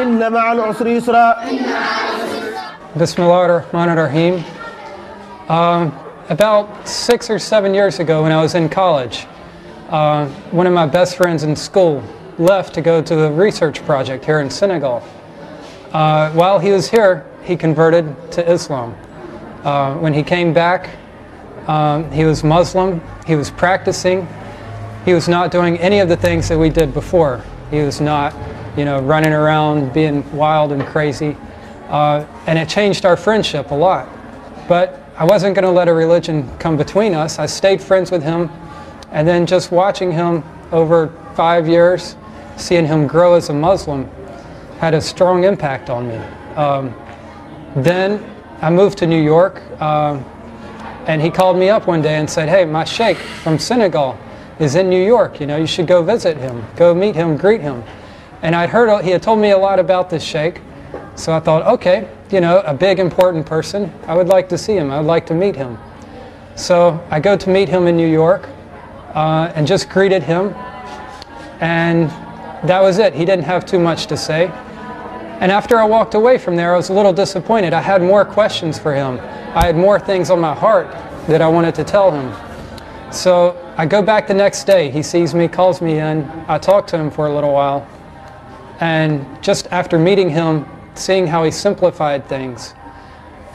إن مع العسر يسرا. Bismillah ar-Rahman ar-Rahim. About 6 or 7 years ago when I was in college, one of my best friends in school left to go to a research project here in Senegal. While he was here, he converted to Islam. When he came back, he was Muslim, he was practicing, he was not doing any of the things that we did before. He was not, running around being wild and crazy. And it changed our friendship a lot. But I wasn't going to let a religion come between us. I stayed friends with him, and then just watching him over 5 years, seeing him grow as a Muslim, had a strong impact on me. Then I moved to New York, and he called me up one day and said, "Hey, my sheikh from Senegal is in New York. You should go visit him, go meet him, greet him." And I'd heard, he had told me a lot about this sheikh, so I thought, okay, a big important person, I would like to see him, I would like to meet him. So I go to meet him in New York, and just greeted him, and that was it. He didn't have too much to say. And after I walked away from there, I was a little disappointed. I had more questions for him. I had more things on my heart that I wanted to tell him. So I go back the next day. He sees me, calls me in. I talk to him for a little while. And just after meeting him, seeing how he simplified things,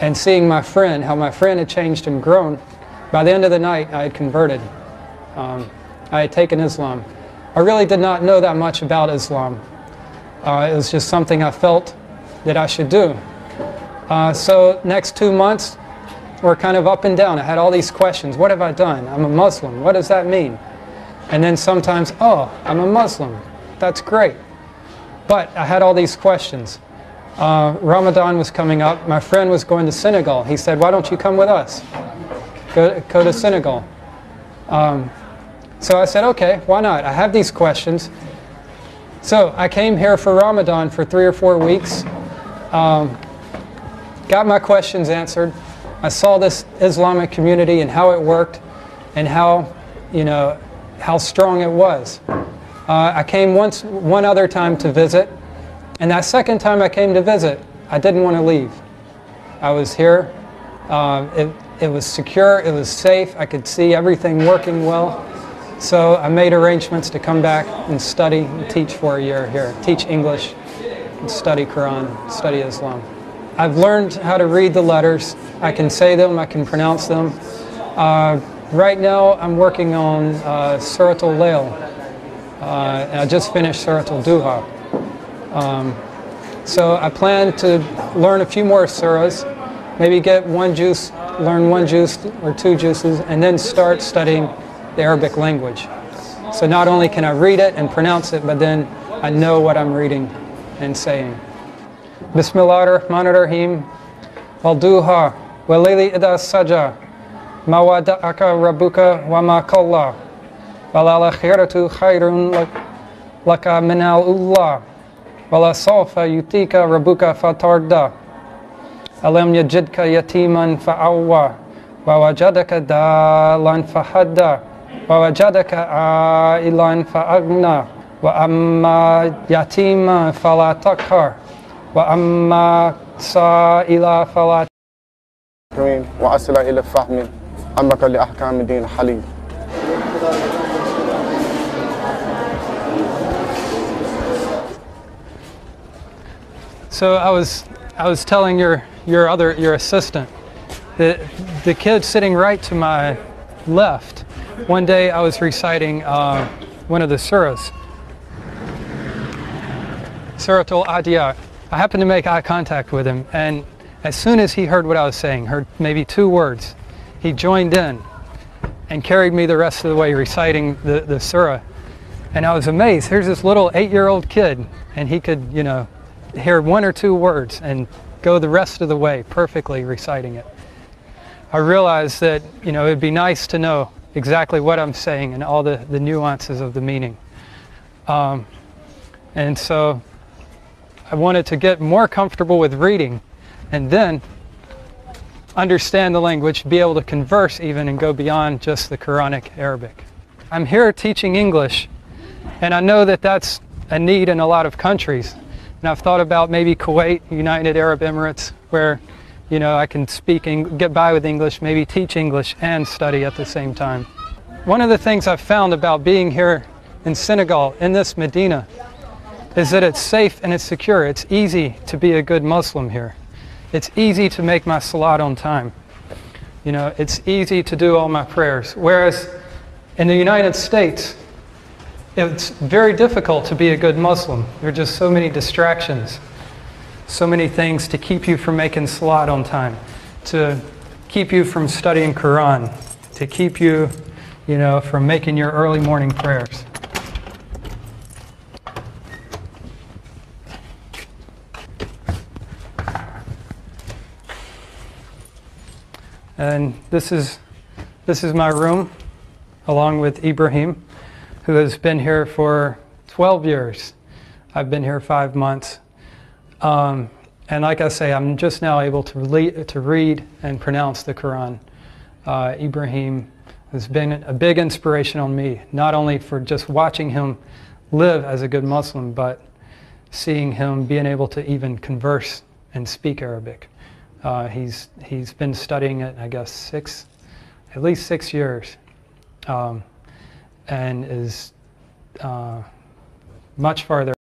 and seeing my friend, how my friend had changed and grown, by the end of the night I had converted. I had taken Islam. I really did not know that much about Islam. It was just something I felt that I should do. So next 2 months were kind of up and down. I had all these questions. What have I done? I'm a Muslim. What does that mean? And then sometimes, oh, I'm a Muslim. That's great. But I had all these questions. Ramadan was coming up. My friend was going to Senegal. He said, "Why don't you come with us? Go to Senegal." So I said, okay, why not? I have these questions. So I came here for Ramadan for 3 or 4 weeks, got my questions answered. I saw this Islamic community and how it worked, and how strong it was. I came one other time to visit, and that second time I came to visit, I didn't want to leave. I was here. It was secure, it was safe, I could see everything working well. So I made arrangements to come back and study and teach for a year here, teach English, and study Quran, study Islam. I've learned how to read the letters. I can say them, I can pronounce them. Right now I'm working on Surat al-Layl. And I just finished Surat al-Duha. So I plan to learn a few more surahs, maybe get learn one juice or 2 juices, and then start studying the Arabic language. So not only can I read it and pronounce it, but then I know what I'm reading and saying. Bismillah ar-Rahman ar-Rahim. Wal-Duha, wal-Layli idha saja, ma wada'aka rabbuka wa ma qalla, wal-akhiratu khayrun laka min al-ula, wala sawfa yutika rabbuka fatarda. Alam yajidka yatiman fa'awwa, wa wajadaka dalan fahadda, wa wajadaka ailan fa'agna, wa amma yatima fala takhar, wa amma sa'ila fala wa asila ila fahmin amaka li ahkam din halim. So I was telling your assistant, the kid sitting right to my left, one day I was reciting one of the surahs, Surat al-Adiyat. I happened to make eye contact with him, and as soon as he heard what I was saying, heard maybe 2 words, he joined in and carried me the rest of the way reciting the surah. And I was amazed. Here's this little 8-year-old kid, and he could, hear 1 or 2 words and go the rest of the way perfectly reciting it. I realized that it'd be nice to know exactly what I'm saying and all the nuances of the meaning. And so I wanted to get more comfortable with reading and then understand the language, be able to converse even and go beyond just the Quranic Arabic. I'm here teaching English, and I know that that's a need in a lot of countries. And I've thought about maybe Kuwait, United Arab Emirates, where, you know, I can speak and get by with English, maybe teach English and study at the same time. One of the things I've found about being here in Senegal, in this Medina, is that it's safe and it's secure. It's easy to be a good Muslim here. It's easy to make my salat on time. You know, it's easy to do all my prayers. Whereas in the United States, it's very difficult to be a good Muslim. There are just so many distractions, so many things to keep you from making salat on time, to keep you from studying Quran, to keep you, you know, from making your early morning prayers. And this is my room, along with Ibrahim, who has been here for 12 years. I've been here 5 months. And like I say, I'm just now able to read and pronounce the Quran. Ibrahim has been a big inspiration on me, not only for just watching him live as a good Muslim, but seeing him being able to even converse and speak Arabic. He's been studying it, I guess, at least 6 years, and is much farther